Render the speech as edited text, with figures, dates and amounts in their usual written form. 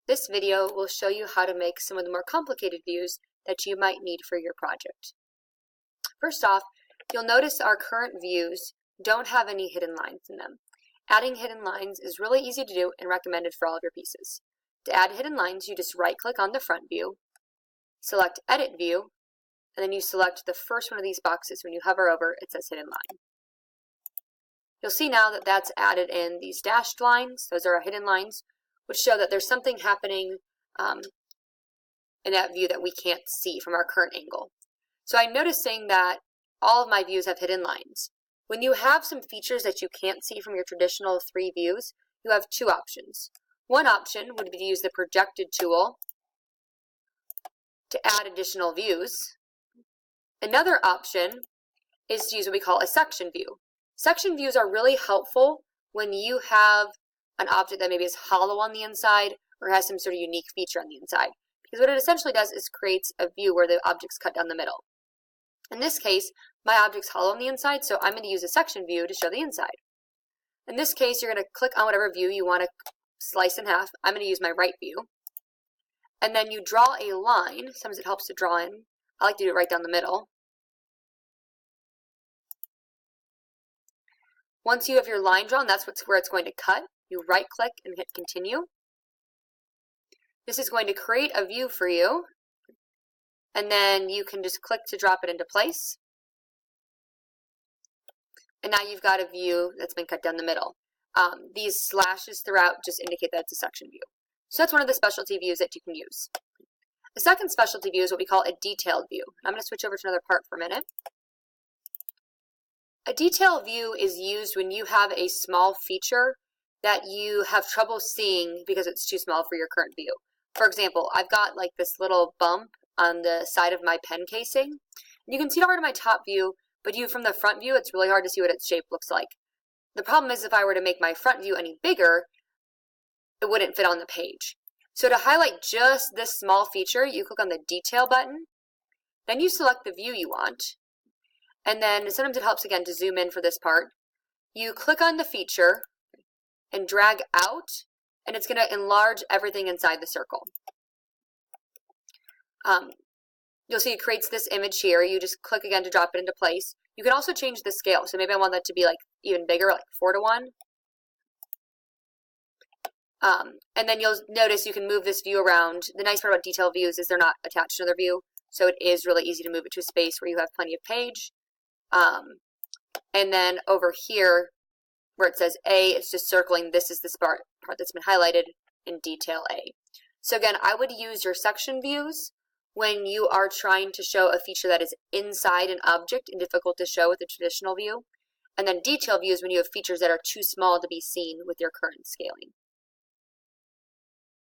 This video will show you how to make some of the more complicated views that you might need for your project. First off, you'll notice our current views don't have any hidden lines in them. Adding hidden lines is really easy to do and recommended for all of your pieces. To add hidden lines, you just right-click on the front view, select Edit View, and then you select the first one of these boxes. When you hover over, it says Hidden Line. You'll see now that that's added in these dashed lines. Those are our hidden lines, which show that there's something happening in that view that we can't see from our current angle. So I'm noticing that all of my views have hidden lines. When you have some features that you can't see from your traditional three views, you have two options. One option would be to use the projected tool to add additional views. Another option is to use what we call a section view. Section views are really helpful when you have an object that maybe is hollow on the inside or has some sort of unique feature on the inside. Because what it essentially does is creates a view where the object's cut down the middle. In this case, my object's hollow on the inside, so I'm going to use a section view to show the inside. In this case, you're going to click on whatever view you want to slice in half. I'm going to use my right view. And then you draw a line. Sometimes it helps to draw in. I like to do it right down the middle. Once you have your line drawn, that's where it's going to cut. You right-click and hit Continue. This is going to create a view for you, and then you can just click to drop it into place. And now you've got a view that's been cut down the middle. These slashes throughout just indicate that it's a section view. So that's one of the specialty views that you can use. The second specialty view is what we call a detailed view. I'm going to switch over to another part for a minute. A detailed view is used when you have a small feature that you have trouble seeing because it's too small for your current view. For example, I've got like this little bump on the side of my pen casing. You can see it hard in my top view, but from the front view, it's really hard to see what its shape looks like. The problem is if I were to make my front view any bigger, it wouldn't fit on the page. So to highlight just this small feature, you click on the Detail button, then you select the view you want, and then sometimes it helps again to zoom in for this part. You click on the feature and drag out, and it's going to enlarge everything inside the circle. You'll see it creates this image here. You just click again to drop it into place. You can also change the scale. So maybe I want that to be like even bigger, like 4:1. And then you'll notice you can move this view around. The nice part about detailed views is they're not attached to another view, so it is really easy to move it to a space where you have plenty of page. And then over here, where it says A, it's just circling. This is the part that's been highlighted in detail A. So again, I would use your section views when you are trying to show a feature that is inside an object and difficult to show with a traditional view. And then detail views when you have features that are too small to be seen with your current scaling.